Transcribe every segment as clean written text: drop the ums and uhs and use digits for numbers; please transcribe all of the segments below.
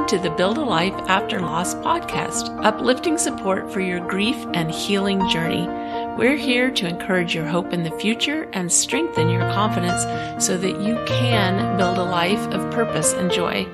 to the Build a Life After Loss podcast, uplifting support for your grief and healing journey. We're here to encourage your hope in the future and strengthen your confidence so that you can build a life of purpose and joy.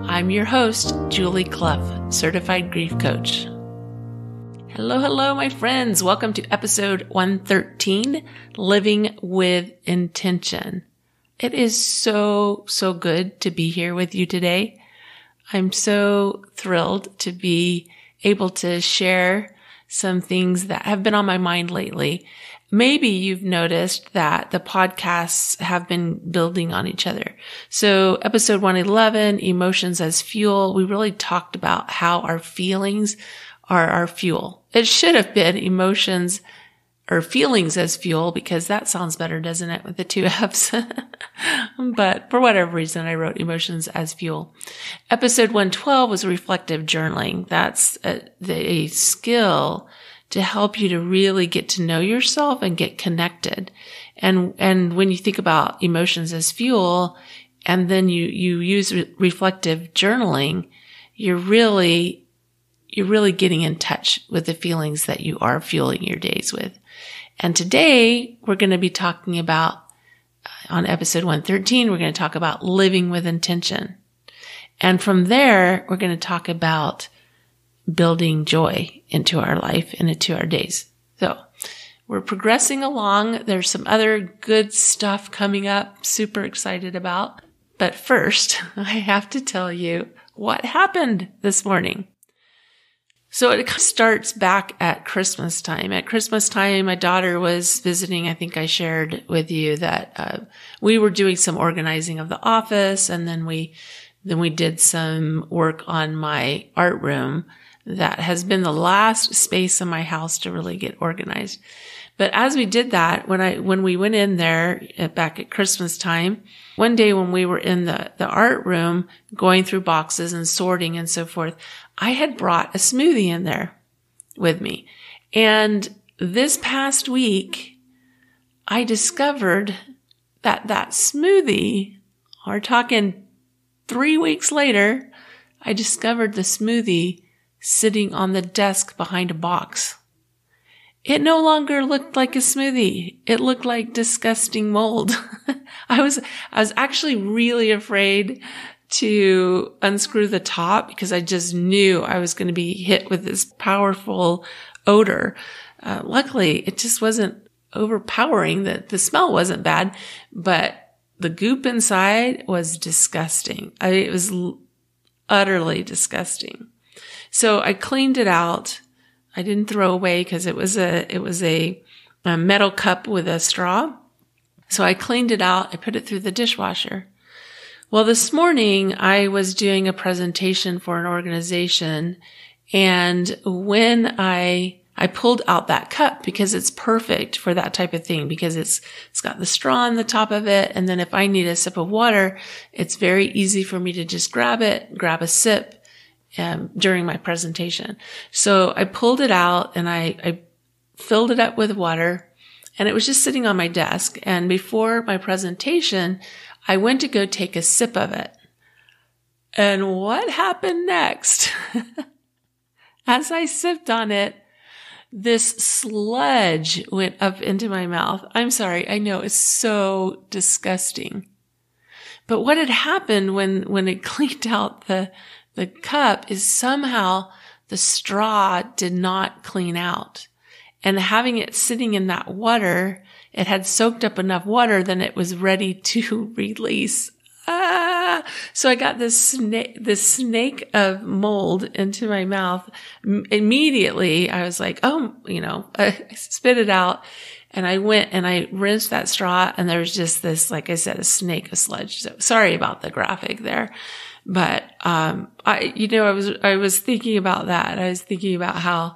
I'm your host, Julie Clough, certified grief coach. Hello, my friends. Welcome to episode 113, Living with Intention. It is so good to be here with you today. I'm so thrilled to be able to share some things that have been on my mind lately. Maybe you've noticed that the podcasts have been building on each other. So episode 111, Emotions as Fuel, we really talked about how our feelings are our fuel. It should have been emotions or feelings as fuel because that sounds better, doesn't it, with the two F's? But for whatever reason, I wrote emotions as fuel. Episode 112 was reflective journaling. That's a skill to help you to really get to know yourself and get connected. And when you think about emotions as fuel, and then you use reflective journaling, you're really getting in touch with the feelings that you are fueling your days with. And today we're going to be talking about, on episode 113, we're going to talk about living with intention. And from there, we're going to talk about building joy into our life and into our days. So we're progressing along. There's some other good stuff coming up, super excited about. But first, I have to tell you what happened this morning. So it starts back at Christmas time. At Christmas time, my daughter was visiting. I think I shared with you that we were doing some organizing of the office, and then we did some work on my art room. That has been the last space in my house to really get organized. But as we did that, when we went in there back at Christmas time, one day when we were in the art room going through boxes and sorting and so forth, I had brought a smoothie in there with me. And this past week, I discovered that smoothie, we're talking 3 weeks later, I discovered the smoothie sitting on the desk behind a box. It no longer looked like a smoothie. It looked like disgusting mold. I was actually really afraid to unscrew the top because I just knew I was going to be hit with this powerful odor. Luckily, it just wasn't overpowering. The smell wasn't bad, but the goop inside was disgusting. It was utterly disgusting. So I cleaned it out. I didn't throw away because it was a metal cup with a straw. So I cleaned it out. I put it through the dishwasher. Well, this morning I was doing a presentation for an organization, and when I pulled out that cup because it's perfect for that type of thing because it's got the straw on the top of it, and then if I need a sip of water, it's very easy for me to just grab a sip during my presentation. So I pulled it out and I filled it up with water, and it was just sitting on my desk. And before my presentation, I went to go take a sip of it. And what happened next? As I sipped on it, this sludge went up into my mouth. I'm sorry. I know it's so disgusting. But what had happened when it cleaned out the cup is somehow the straw did not clean out. And having it sitting in that water, it had soaked up enough water, then it was ready to release. So I got this snake of mold into my mouth. Immediately, I was like, I spit it out. And I went and I rinsed that straw, and there was just this, like I said, a snake of sludge. So sorry about the graphic there. But, I was thinking about that. I was thinking about how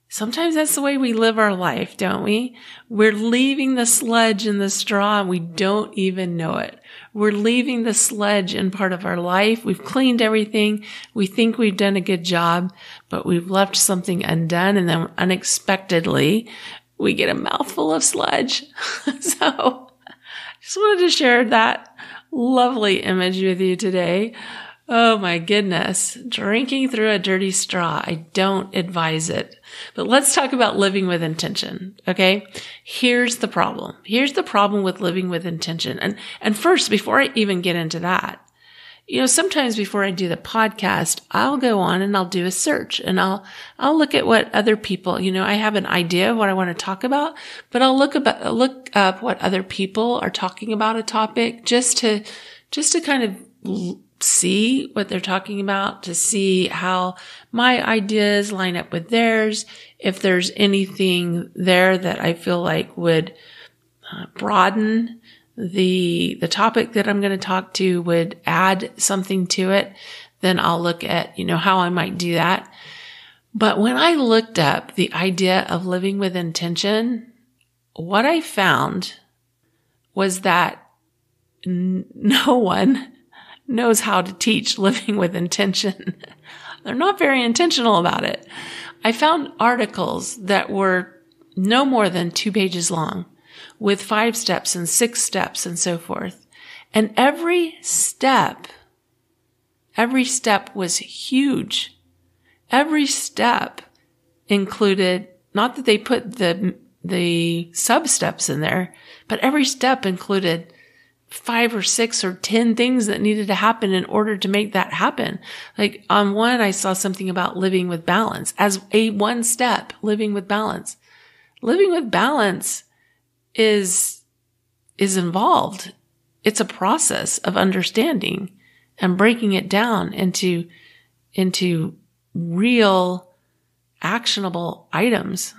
sometimes that's the way we live our life, don't we? We're leaving the sludge in the straw and we don't even know it. We're leaving the sludge in part of our life. We've cleaned everything. We think we've done a good job, but we've left something undone, and then unexpectedly we get a mouthful of sludge. So just wanted to share that lovely image with you today. Oh my goodness. Drinking through a dirty straw. I don't advise it. But let's talk about living with intention. Okay. Here's the problem. Here's the problem with living with intention. And first, before I even get into that, sometimes before I do the podcast, I'll go on and I'll do a search and I'll look at what other people, I have an idea of what I want to talk about, but I'll look up what other people are talking about a topic just to kind of see what they're talking about, to see how my ideas line up with theirs. If there's anything there that I feel like would broaden the topic that I'm going to talk to, would add something to it, then I'll look at, how I might do that. But when I looked up the idea of living with intention, what I found was that no one knows how to teach living with intention. They're not very intentional about it. I found articles that were no more than 2 pages long with 5 steps and 6 steps and so forth. And every step was huge. Every step included, not that they put the sub steps in there, but every step included 5 or 6 or 10 things that needed to happen in order to make that happen. Like on one, I saw something about living with balance as a 1 step, living with balance. Living with balance is involved. It's a process of understanding and breaking it down into real actionable items.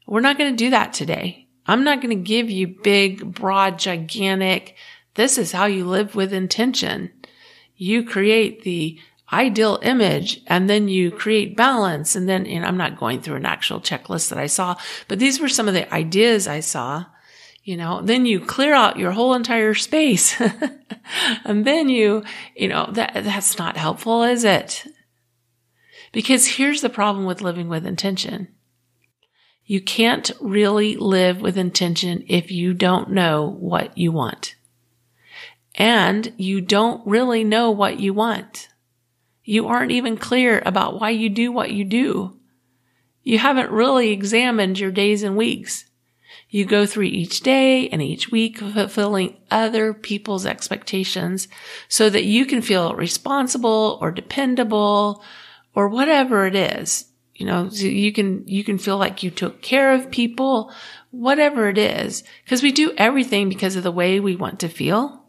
We're not going to do that today. I'm not going to give you big, broad, gigantic, this is how you live with intention. You create the ideal image and then you create balance. And then, I'm not going through an actual checklist that I saw, but these were some of the ideas I saw. Then you clear out your whole entire space. And then that's not helpful, is it? Because here's the problem with living with intention. You can't really live with intention if you don't know what you want. And you don't really know what you want. You aren't even clear about why you do what you do. You haven't really examined your days and weeks. You go through each day and each week fulfilling other people's expectations so that you can feel responsible or dependable or whatever it is. So you can feel like you took care of people, whatever it is, because we do everything because of the way we want to feel.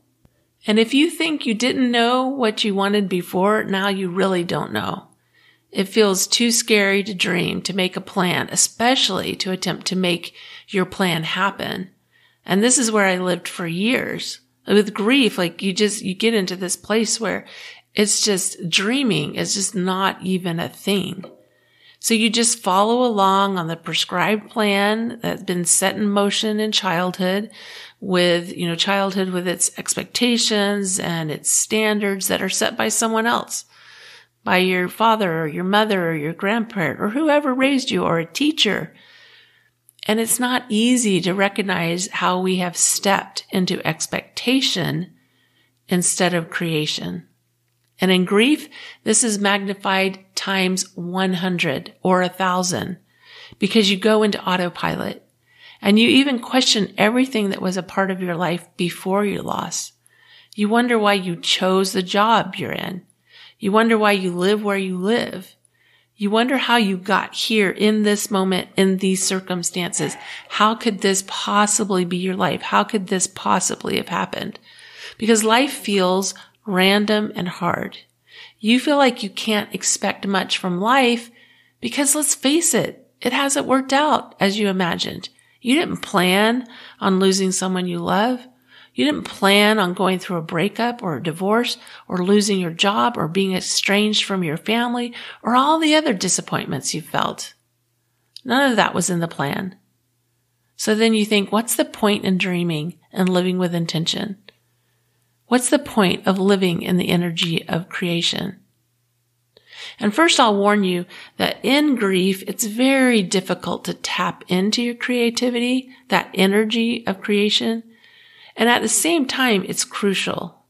And if you think you didn't know what you wanted before, now you really don't know. It feels too scary to dream, to make a plan, especially to attempt to make your plan happen. And this is where I lived for years. With grief, like you get into this place where it's just dreaming is just not even a thing. So you just follow along on the prescribed plan that's been set in motion in childhood with, childhood with its expectations and its standards that are set by someone else, by your father or your mother or your grandparent or whoever raised you or a teacher. And it's not easy to recognize how we have stepped into expectation instead of creation. And in grief, this is magnified times 100 or 1,000 because you go into autopilot and you even question everything that was a part of your life before your loss. You wonder why you chose the job you're in. You wonder why you live where you live. You wonder how you got here in this moment, in these circumstances. How could this possibly be your life? How could this possibly have happened? Because life feels random and hard. You feel like you can't expect much from life because let's face it, it hasn't worked out as you imagined. You didn't plan on losing someone you love. You didn't plan on going through a breakup or a divorce or losing your job or being estranged from your family or all the other disappointments you felt. None of that was in the plan. So then you think, what's the point in dreaming and living with intention? What's the point of living in the energy of creation? And first, I'll warn you that in grief, it's very difficult to tap into your creativity, that energy of creation. And at the same time, it's crucial.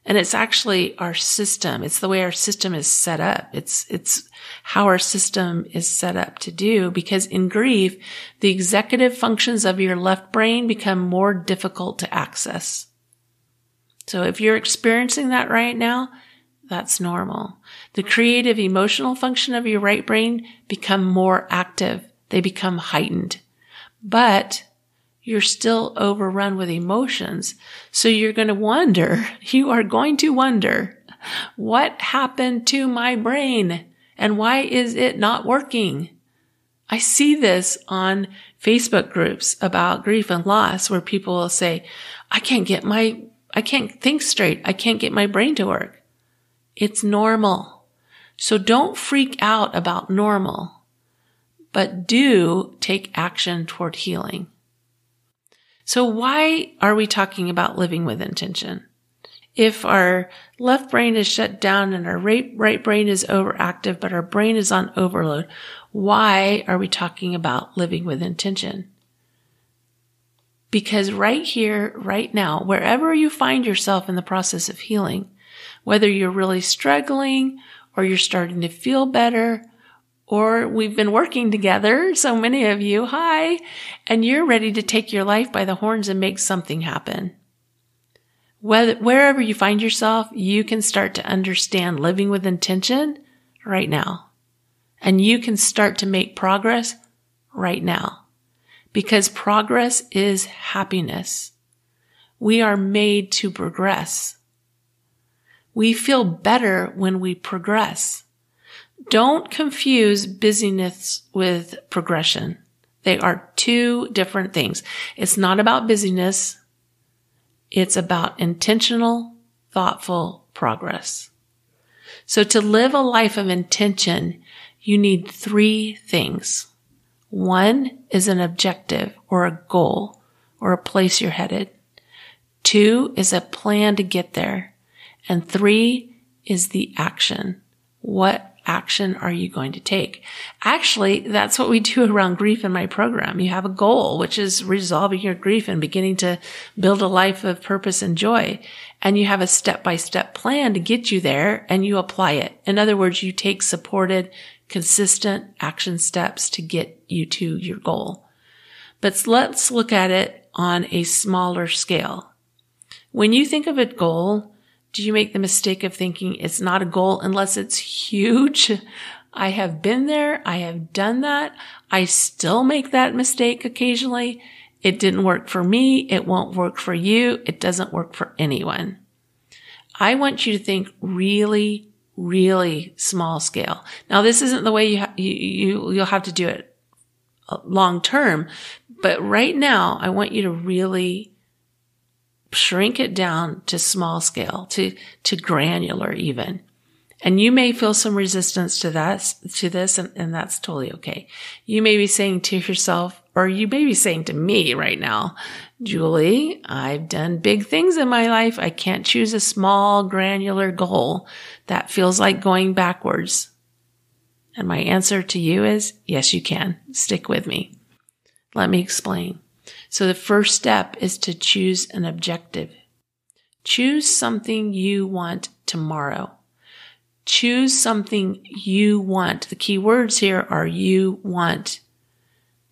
And it's actually our system. It's the way our system is set up. It's how our system is set up to do, because in grief, the executive functions of your left brain become more difficult to access. So if you're experiencing that right now, that's normal. The creative emotional function of your right brain become more active. They become heightened. But you're still overrun with emotions. So you are going to wonder, what happened to my brain and why is it not working? I see this on Facebook groups about grief and loss where people will say, I can't think straight. I can't get my brain to work. It's normal. So don't freak out about normal, but do take action toward healing. So why are we talking about living with intention? If our left brain is shut down and our right brain is overactive, but our brain is on overload, why are we talking about living with intention? Because right here, right now, wherever you find yourself in the process of healing, whether you're really struggling or you're starting to feel better, or we've been working together, so many of you, hi, and you're ready to take your life by the horns and make something happen. Wherever you find yourself, you can start to understand living with intention right now. And you can start to make progress right now. Because progress is happiness. We are made to progress. We feel better when we progress. Don't confuse busyness with progression. They are two different things. It's not about busyness. It's about intentional, thoughtful progress. So to live a life of intention, you need three things. One is an objective or a goal or a place you're headed. Two is a plan to get there. And three is the action. What action are you going to take? Actually, that's what we do around grief in my program. You have a goal, which is resolving your grief and beginning to build a life of purpose and joy. And you have a step-by-step plan to get you there, and you apply it. In other words, you take supported, consistent action steps to get you to your goal. But let's look at it on a smaller scale. When you think of a goal, do you make the mistake of thinking it's not a goal unless it's huge? I have been there. I have done that. I still make that mistake occasionally. It didn't work for me. It won't work for you. It doesn't work for anyone. I want you to think really, really small scale. Now, this isn't the way you'll have to do it long term, but right now I want you to really shrink it down to small scale, to granular even. And you may feel some resistance to this, and that's totally okay. You may be saying to yourself, or you may be saying to me right now, Julie, I've done big things in my life. I can't choose a small granular goal. That feels like going backwards. And my answer to you is, yes, you can. Stick with me. Let me explain. So the first step is to choose an objective. Choose something you want tomorrow. Choose something you want. The key words here are you want.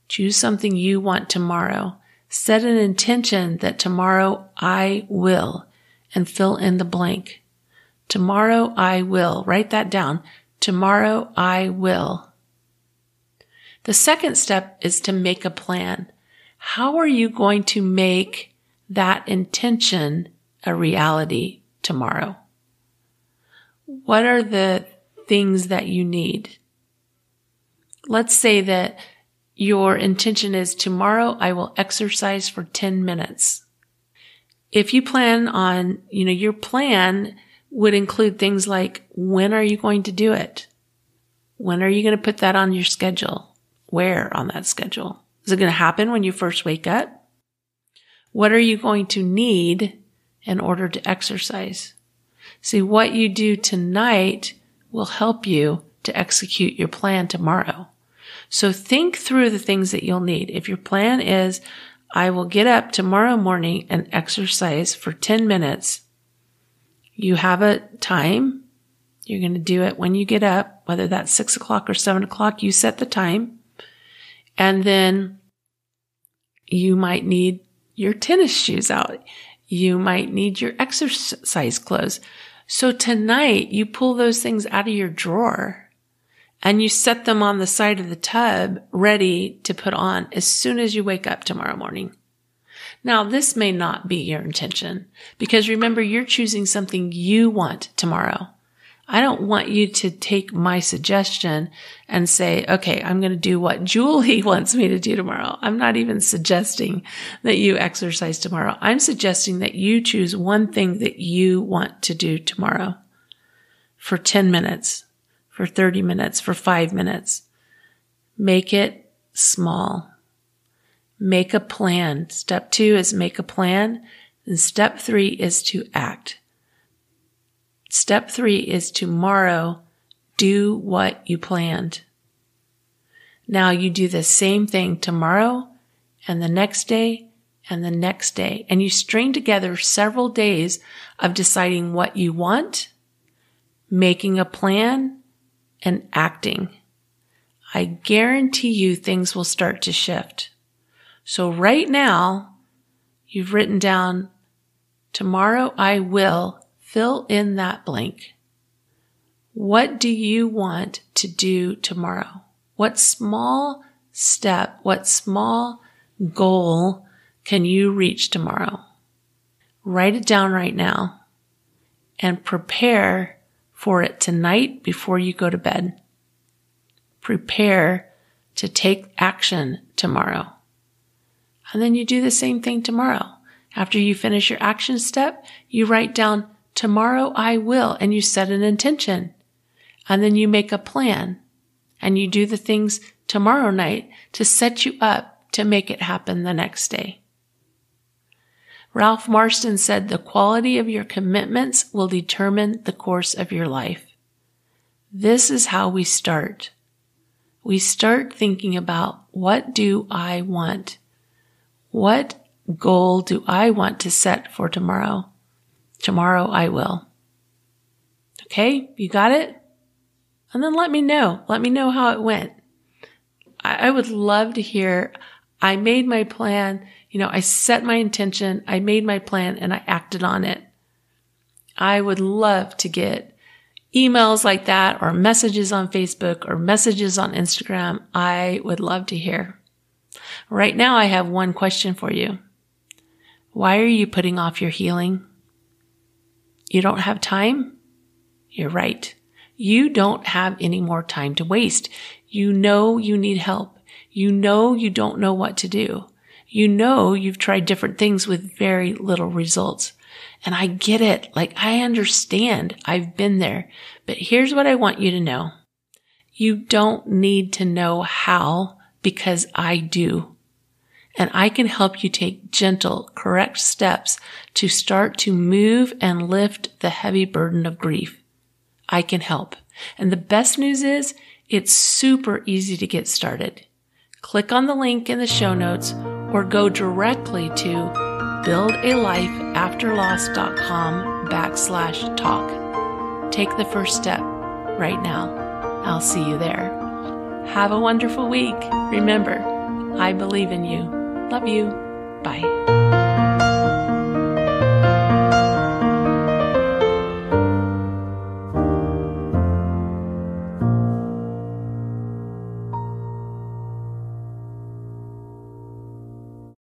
Choose something you want tomorrow. Set an intention that tomorrow I will, and fill in the blank. Tomorrow I will. Write that down. Tomorrow I will. The second step is to make a plan. How are you going to make that intention a reality tomorrow? What are the things that you need? Let's say that your intention is tomorrow I will exercise for 10 minutes. If you plan on, your plan would include things like, when are you going to do it? When are you going to put that on your schedule? Where on that schedule? Is it going to happen when you first wake up? What are you going to need in order to exercise? See, what you do tonight will help you to execute your plan tomorrow. So think through the things that you'll need. If your plan is, I will get up tomorrow morning and exercise for 10 minutes, You have a time. You're going to do it when you get up, whether that's 6 o'clock or 7 o'clock, you set the time. And then you might need your tennis shoes out. You might need your exercise clothes. So tonight you pull those things out of your drawer and you set them on the side of the tub ready to put on as soon as you wake up tomorrow morning. Now, this may not be your intention because remember, you're choosing something you want tomorrow. I don't want you to take my suggestion and say, okay, I'm going to do what Julie wants me to do tomorrow. I'm not even suggesting that you exercise tomorrow. I'm suggesting that you choose one thing that you want to do tomorrow for 10 minutes, for 30 minutes, for 5 minutes. Make it small. Make a plan. Step 2 is make a plan. And step 3 is to act. Step 3 is tomorrow, do what you planned. Now you do the same thing tomorrow and the next day and the next day. And you string together several days of deciding what you want, making a plan, and acting. I guarantee you things will start to shift. So right now, you've written down, tomorrow I will. Fill in that blank. What do you want to do tomorrow? What small step, what small goal can you reach tomorrow? Write it down right now and prepare for it tonight before you go to bed. Prepare to take action tomorrow. And then you do the same thing tomorrow. After you finish your action step, you write down, tomorrow I will, and you set an intention. And then you make a plan and you do the things tomorrow night to set you up to make it happen the next day. Ralph Marston said, the quality of your commitments will determine the course of your life. This is how we start. We start thinking about, what do I want? What goal do I want to set for tomorrow? Tomorrow I will. Okay, you got it? And then let me know. Let me know how it went. I would love to hear, I made my plan, I set my intention, I made my plan, and I acted on it. I would love to get emails like that, or messages on Facebook, or messages on Instagram. I would love to hear. Right now, I have one question for you. Why are you putting off your healing? You don't have time? You're right. You don't have any more time to waste. You know you need help. You know you don't know what to do. You know you've tried different things with very little results. And I get it. I understand. I've been there. But here's what I want you to know. You don't need to know how, because I do. And I can help you take gentle, correct steps to start to move and lift the heavy burden of grief. I can help. And the best news is, it's super easy to get started. Click on the link in the show notes or go directly to buildalifeafterloss.com/talk. Take the first step right now. I'll see you there. Have a wonderful week. Remember, I believe in you. Love you. Bye.